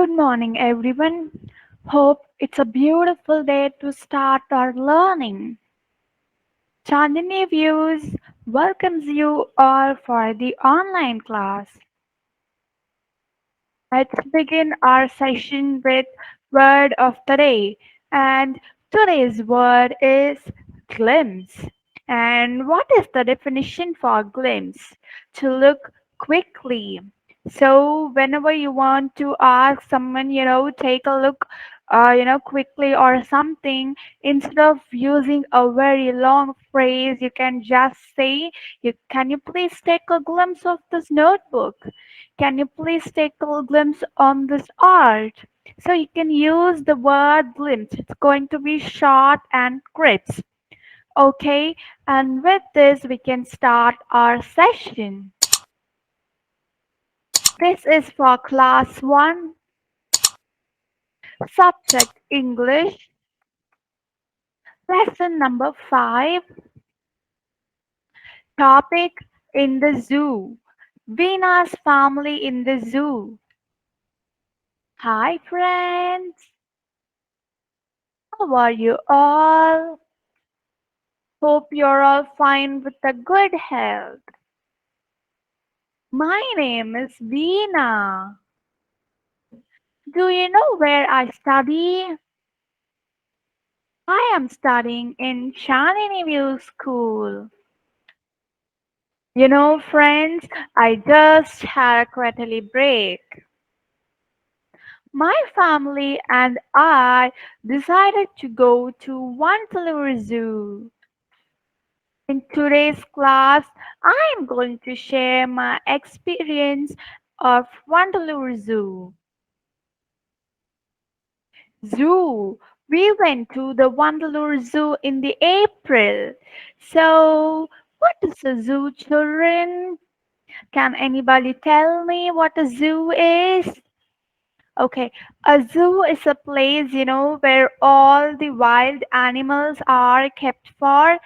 Good morning, everyone. Hope it's a beautiful day to start our learning. Chandini Views welcomes you all for the online class. Let's begin our session with word of the day. And today's word is glimpse. And what is the definition for glimpse? To look quickly. So whenever you want to ask someone, take a look, quickly or something, instead of using a very long phrase, you can just say, can you please take a glimpse of this notebook? Can you please take a glimpse on this art? So you can use the word glimpse. It's going to be short and crisp. Okay, and with this, we can start our session. This is for class 1, subject English, lesson number 5, topic in the zoo. Veena's family in the zoo. Hi, friends. How are you all? Hope you're all fine with a good health. My name is Weena. Do you know where I study? I am studying in Chandini View School. Friends, I just had a quarterly break. My family and I decided to go to Wantalur Zoo. In today's class, I am going to share my experience of Wantalur Zoo. Zoo. We went to the Wantalur Zoo in the April. So, what is a zoo, children? Can anybody tell me what a zoo is? Okay, a zoo is a place, where all the wild animals are kept for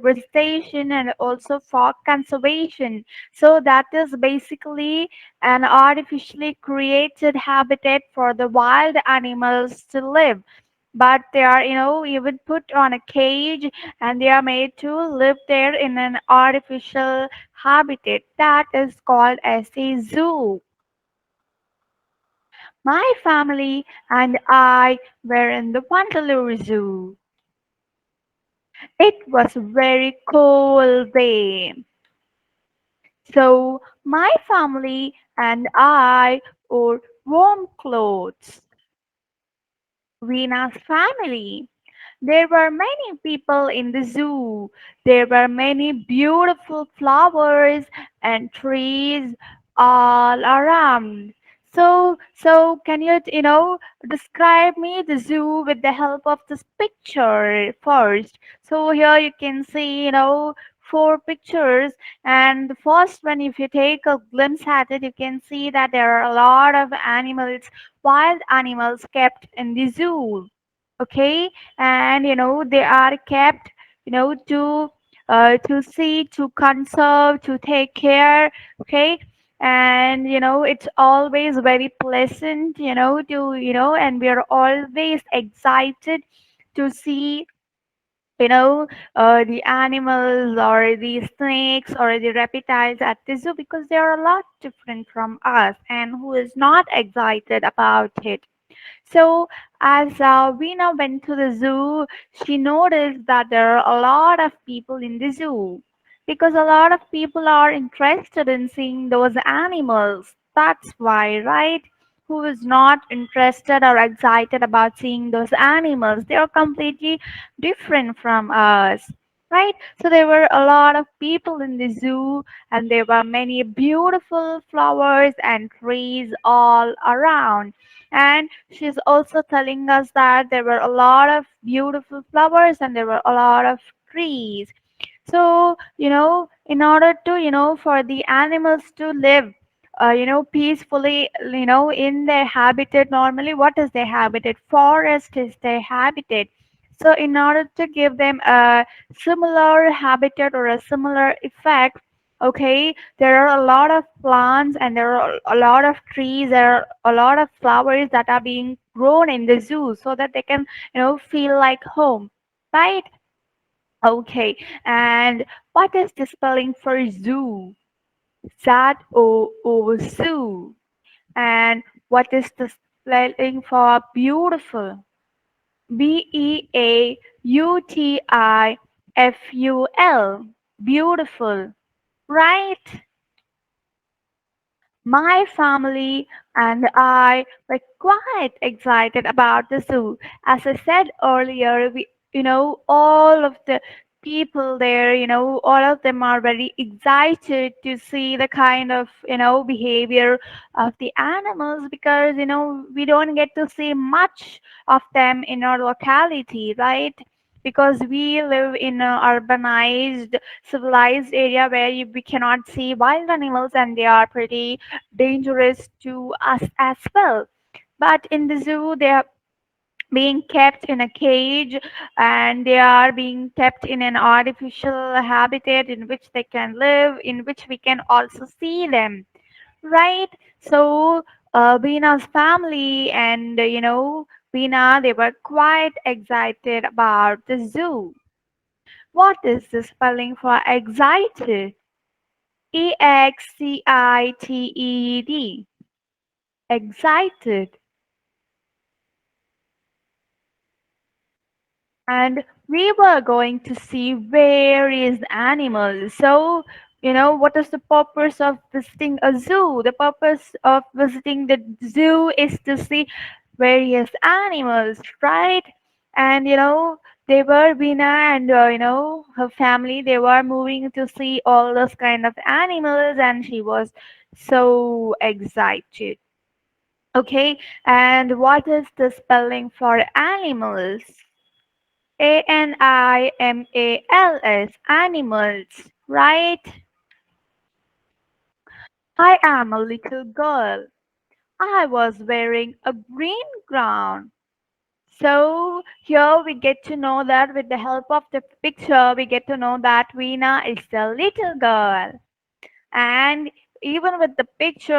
visitation and also for conservation. So that is basically an artificially created habitat for the wild animals to live. But they are, even put on a cage and they are made to live there in an artificial habitat. That is called as a zoo. My family and I were in the Wantaloo Zoo. It was a very cold day. So my family and I wore warm clothes. Rina's family. There were many people in the zoo. There were many beautiful flowers and trees all around. So can you describe me the zoo with the help of this picture first? So here you can see, four pictures, and the first one, if you take a glimpse at it, you can see that there are a lot of animals, wild animals kept in the zoo. Okay, and they are kept, to see, to conserve, to take care. Okay, and it's always very pleasant, and we are always excited to see, the animals or the snakes or the reptiles at the zoo, because they are a lot different from us, and who is not excited about it. So, as Veena went to the zoo, she noticed that there are a lot of people in the zoo, because a lot of people are interested in seeing those animals. That's why, right? Who is not interested or excited about seeing those animals? They are completely different from us. Right? So there were a lot of people in the zoo, and there were many beautiful flowers and trees all around. And she's also telling us that there were a lot of beautiful flowers and there were a lot of trees. So, in order to, for the animals to live, peacefully, in their habitat, normally, what is their habitat? Forest is their habitat. So, in order to give them a similar habitat or a similar effect, Okay, there are a lot of plants and there are a lot of trees, there are a lot of flowers that are being grown in the zoo so that they can, feel like home, right? Okay, and what is the spelling for zoo? Z-O-O, zoo. And what is the spelling for beautiful? Beautiful. Beautiful, right? My family and I were quite excited about the zoo. As I said earlier, all of the people there, all of them are very excited to see the kind of, behavior of the animals because, we don't get to see much of them in our locality, right? Because we live in a urbanized, civilized area where we cannot see wild animals and they are pretty dangerous to us as well. But in the zoo, they are being kept in a cage and they are being kept in an artificial habitat in which they can live, in which we can also see them, right? So, Bina's family and, Bina, they were quite excited about the zoo. What is the spelling for excited? Excited. Excited. And we were going to see various animals. So, what is the purpose of visiting a zoo? The purpose of visiting the zoo is to see various animals, right? And, they were Bina and, her family, they were moving to see all those kind of animals, and she was so excited. Okay, and what is the spelling for animals? Animals, animals, right? I am a little girl. I was wearing a green gown. So here we get to know that with the help of the picture, we get to know that Veena is the little girl. And even with the picture,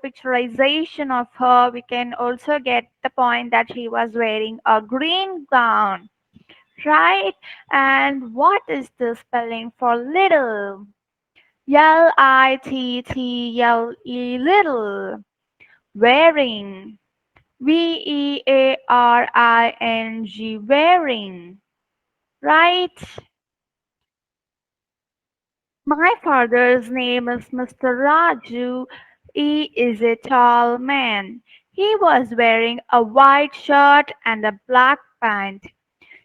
picturization of her, we can also get the point that she was wearing a green gown. Right? And what is the spelling for little? Little. Little. Wearing. Wearing. Wearing. Right? My father's name is Mr. Raju. He is a tall man. He was wearing a white shirt and a black pant.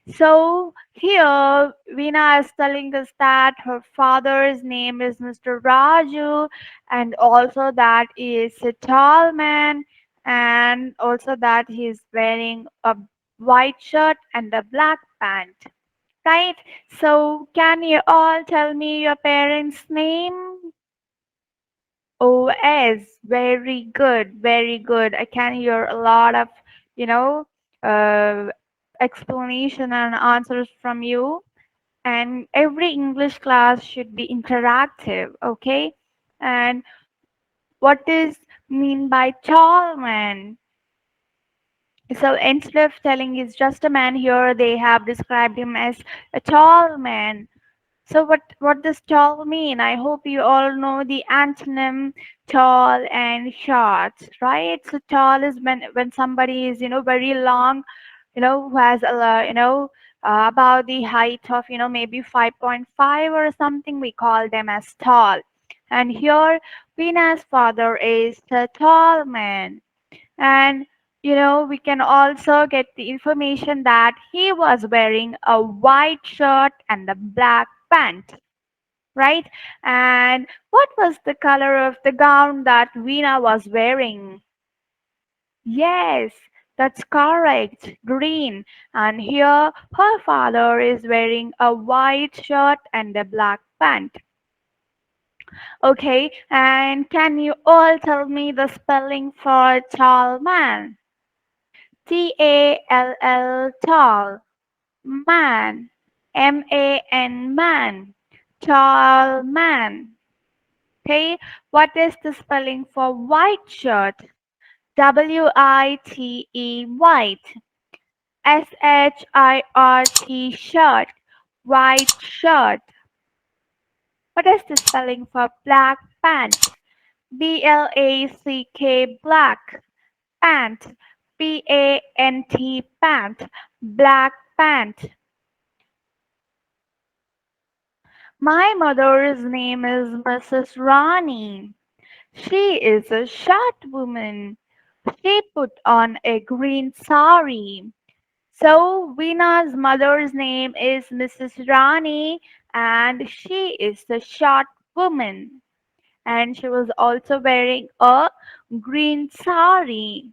So here Veena is telling us that her father's name is Mr. Raju and also that he is a tall man and also that he is wearing a white shirt and a black pant. Right? So can you all tell me your parents' name? OS. Very good. Very good. I can hear a lot of, you know, uh, explanation and answers from you. And every English class should be interactive, okay? And what is mean by tall man? So instead of telling he's just a man here, they have described him as a tall man. So what does tall mean? I hope you all know the antonym tall and short, right? So tall is when somebody is very long, who has about the height of maybe 5.5 or something. We call them as tall. And here, Vina's father is a tall man, and we can also get the information that he was wearing a white shirt and a black pant, right? And what was the color of the gown that Veena was wearing? Yes, that's correct, green. And here her father is wearing a white shirt and a black pant. Okay, and can you all tell me the spelling for tall man? Tall, tall, man, man, tall man. Okay, what is the spelling for white shirt? Wite, white. Shirt, shirt, white shirt. What is the spelling for black pants? Black, black. Pant, pant, black pant. My mother's name is Mrs. Rani. She is a short woman. She put on a green sari. So Veena's mother's name is Mrs. Rani and she is a short woman. And she was also wearing a green sari.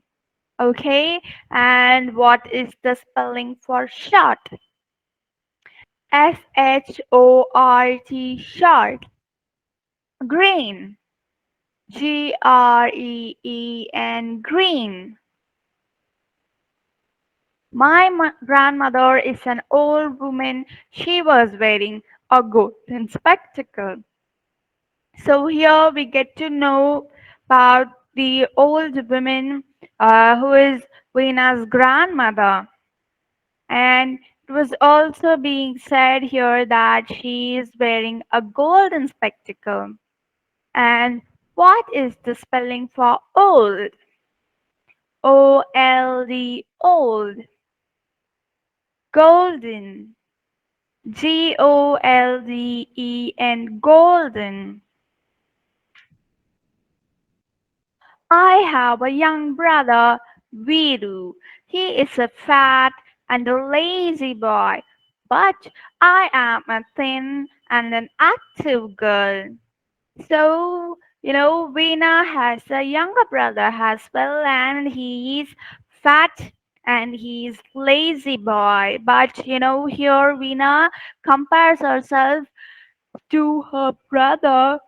Okay, and what is the spelling for short? short. Green. Green. My grandmother is an old woman. She was wearing a golden spectacle. So here we get to know about the old woman who is Veena's grandmother. And it was also being said here that she is wearing a golden spectacle. And what is the spelling for old? Old, old. Golden. Golden. I have a young brother, Viru. He is a fat and a lazy boy, but I am a thin and an active girl. So, Veena has a younger brother as well, and he's fat and he's lazy boy. But, here Veena compares herself to her brother,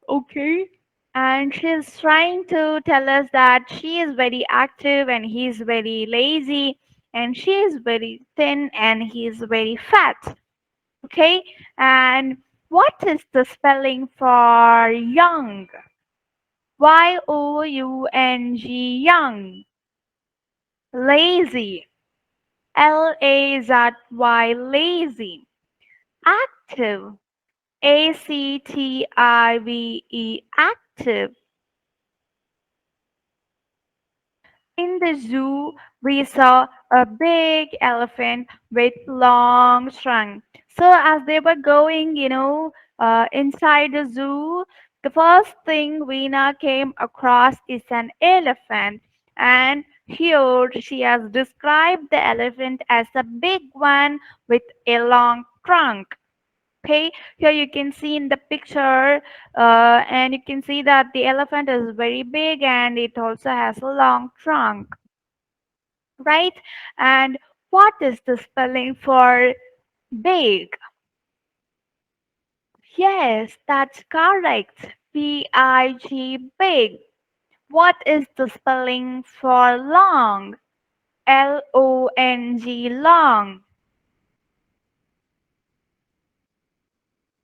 okay? And she's trying to tell us that she is very active and he's very lazy, and she is very thin and he's very fat. Okay, and what is the spelling for young? Young. Lazy. Lazy. Active. Active. In the zoo, we saw a big elephant with long trunk. So as they were going, inside the zoo, the first thing Veena came across is an elephant. And here she has described the elephant as a big one with a long trunk. Okay, here you can see in the picture, and you can see that the elephant is very big and it also has a long trunk, right? And what is the spelling for big? Yes, that's correct. Big. What is the spelling for long? Long.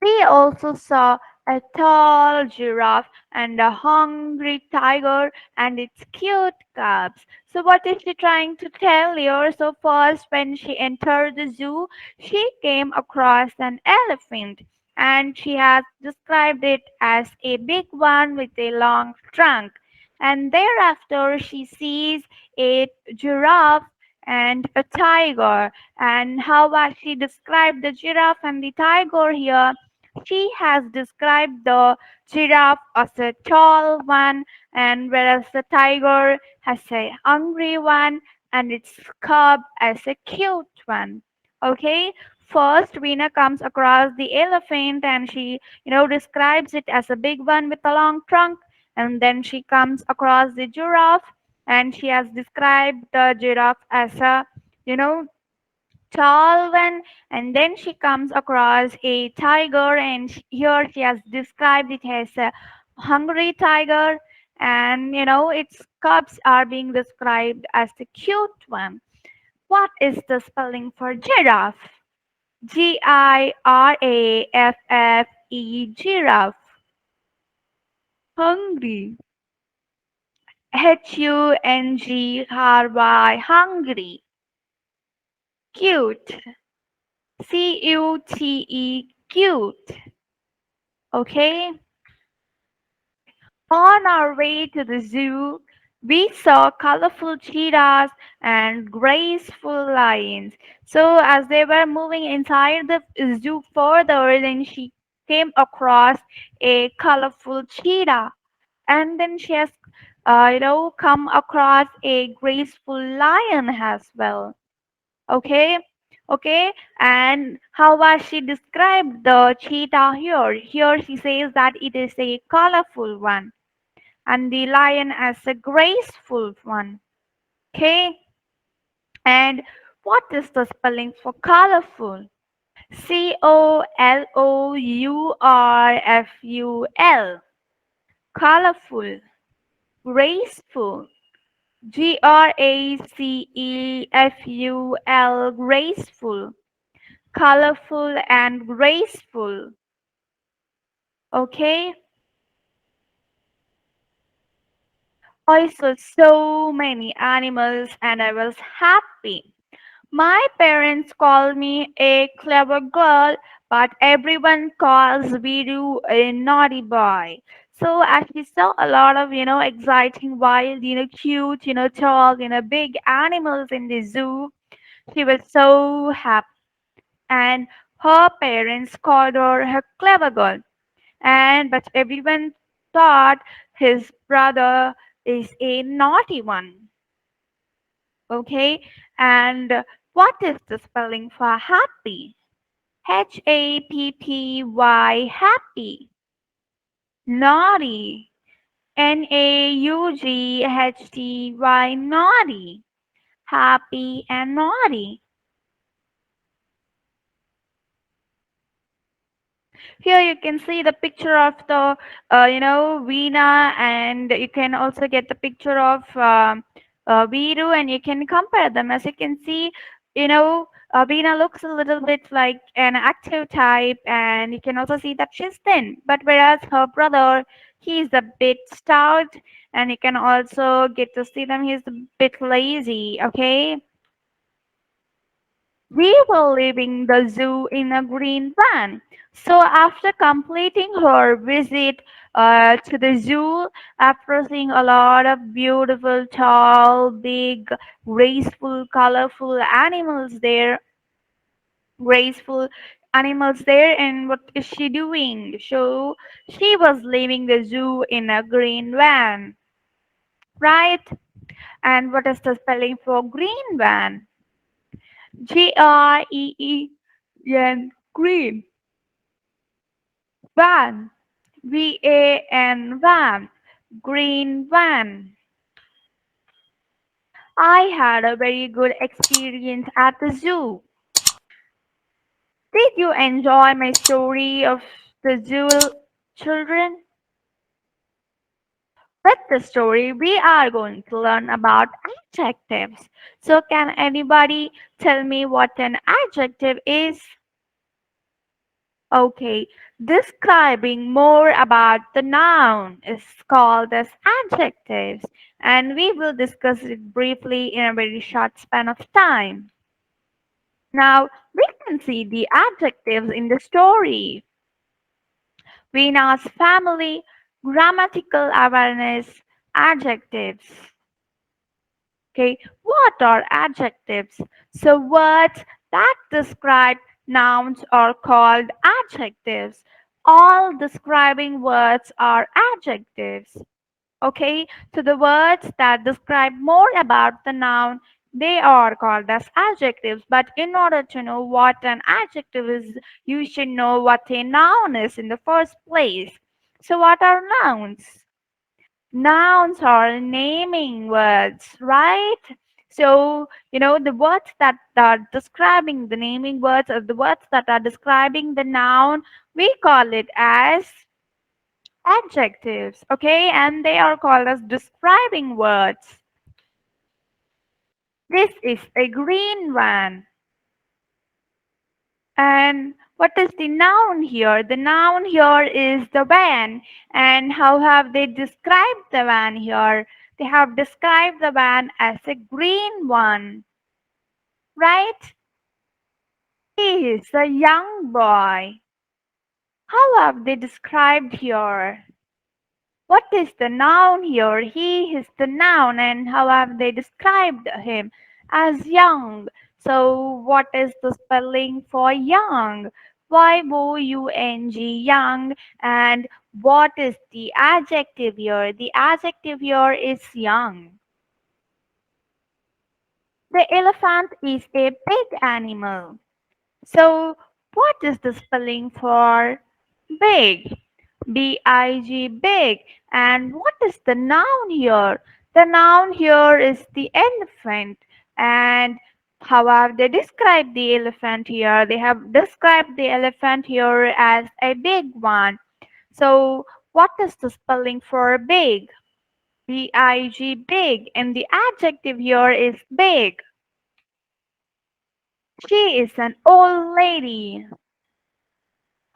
We also saw a tall giraffe and a hungry tiger and its cute cubs. So, what is she trying to tell you? So, first, when she entered the zoo, she came across an elephant and she has described it as a big one with a long trunk. And thereafter, she sees a giraffe and a tiger. And how has she described the giraffe and the tiger here? She has described the giraffe as a tall one, and whereas the tiger has a hungry one, and its cub as a cute one. Okay, first Veena comes across the elephant, and she, describes it as a big one with a long trunk, and then she comes across the giraffe, and she has described the giraffe as a, you know, tall one, and then she comes across a tiger, and here she has described it as a hungry tiger, and its cubs are being described as the cute one. What is the spelling for giraffe? Giraffe. Giraffe. hungry. Hungry, hungry. Cute. Cute, cute. Okay. On our way to the zoo, we saw colorful cheetahs and graceful lions. So, as they were moving inside the zoo further, then she came across a colorful cheetah, and then she has, come across a graceful lion as well. Okay, okay, and how was she described the cheetah here? Here she says that it is a colorful one and the lion as a graceful one. Okay, and what is the spelling for colorful? Colorful. Colorful, graceful. Graceful, graceful, colorful and graceful. Okay, I saw so many animals and I was happy. My parents call me a clever girl, but everyone calls Viru a naughty boy. So as we saw a lot of, exciting, wild, cute, tall, big animals in the zoo, she was so happy. And her parents called her a clever girl. And but everyone thought his brother is a naughty one. Okay, and what is the spelling for happy? Happy, happy. Naughty, naughty, naughty. Happy and naughty. Here you can see the picture of the, Weena, and you can also get the picture of Viru, and you can compare them. As you can see, Weena looks a little bit like an active type, and you can also see that she's thin. But whereas her brother, he's a bit stout, and you can also get to see them. He's a bit lazy. Okay. We were leaving the zoo in a green van. So, after completing her visit to the zoo, after seeing a lot of beautiful, tall, big, graceful, colorful graceful animals there, and what is she doing? So, she was leaving the zoo in a green van, right? And what is the spelling for green van? Green, green, van, van, green van. I had a very good experience at the zoo. Did you enjoy my story of the zoo, children? With the story, we are going to learn about adjectives. So, can anybody tell me what an adjective is? Okay, describing more about the noun is called as adjectives, and we will discuss it briefly in a very short span of time. Now, we can see the adjectives in the story. Veena's family, grammatical awareness, adjectives. Okay, what are adjectives? So, words that describe nouns are called adjectives. All describing words are adjectives. Okay, so the words that describe more about the noun, they are called as adjectives. But in order to know what an adjective is, you should know what a noun is in the first place. So, what are nouns? Nouns are naming words, right? So, the words that are describing the naming words or the words that are describing the noun, we call it as adjectives, okay? And they are called as describing words. This is a green one. And What is the noun here? The noun here is the van. And how have they described the van here? They have described the van as a green one, right? He is a young boy. How have they described here? What is the noun here? He is the noun, and how have they described him? As young. So, what is the spelling for young? Y-O-U-N-G, young. And what is the adjective here? The adjective here is young. The elephant is a big animal. So, what is the spelling for big? B-I-G, big. And what is the noun here? The noun here is the elephant. And how have they described the elephant here? They have described the elephant here as a big one. So, what is the spelling for big? B-I-G, big. And the adjective here is big. She is an old lady.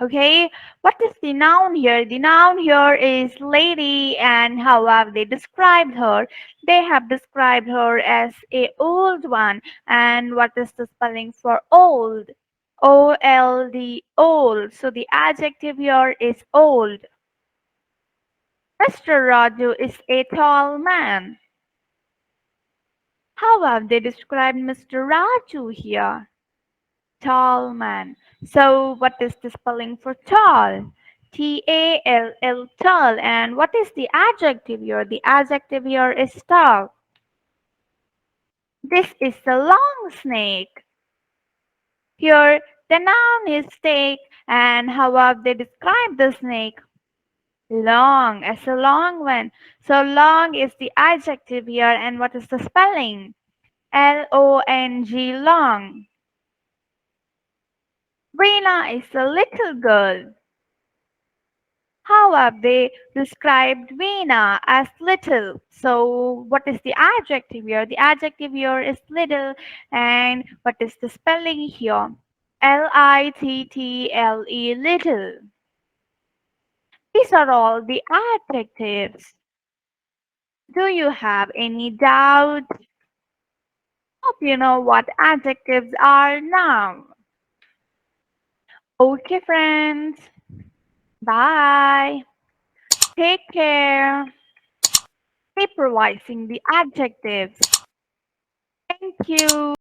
Okay, what is the noun here? The noun here is lady, and how have they described her? They have described her as a old one. And what is the spelling for old? O-L-D, old. So the adjective here is old. Mr. Raju is a tall man. How have they described Mr. Raju here? Tall man. So what is the spelling for tall? T-A-L-L, tall. And what is the adjective here? The adjective here is tall. This is a long snake. Here the noun is snake. And how have they described the snake? Long, as a long one. So long is the adjective here. And what is the spelling? L-O-N-G, long. Weena is a little girl. How have they described Weena as little? So, what is the adjective here? The adjective here is little, and what is the spelling here? Little, little. These are all the adjectives. Do you have any doubt? Hope you know what adjectives are now. Okay, friends. Bye. Take care. Keep revising the adjectives. Thank you.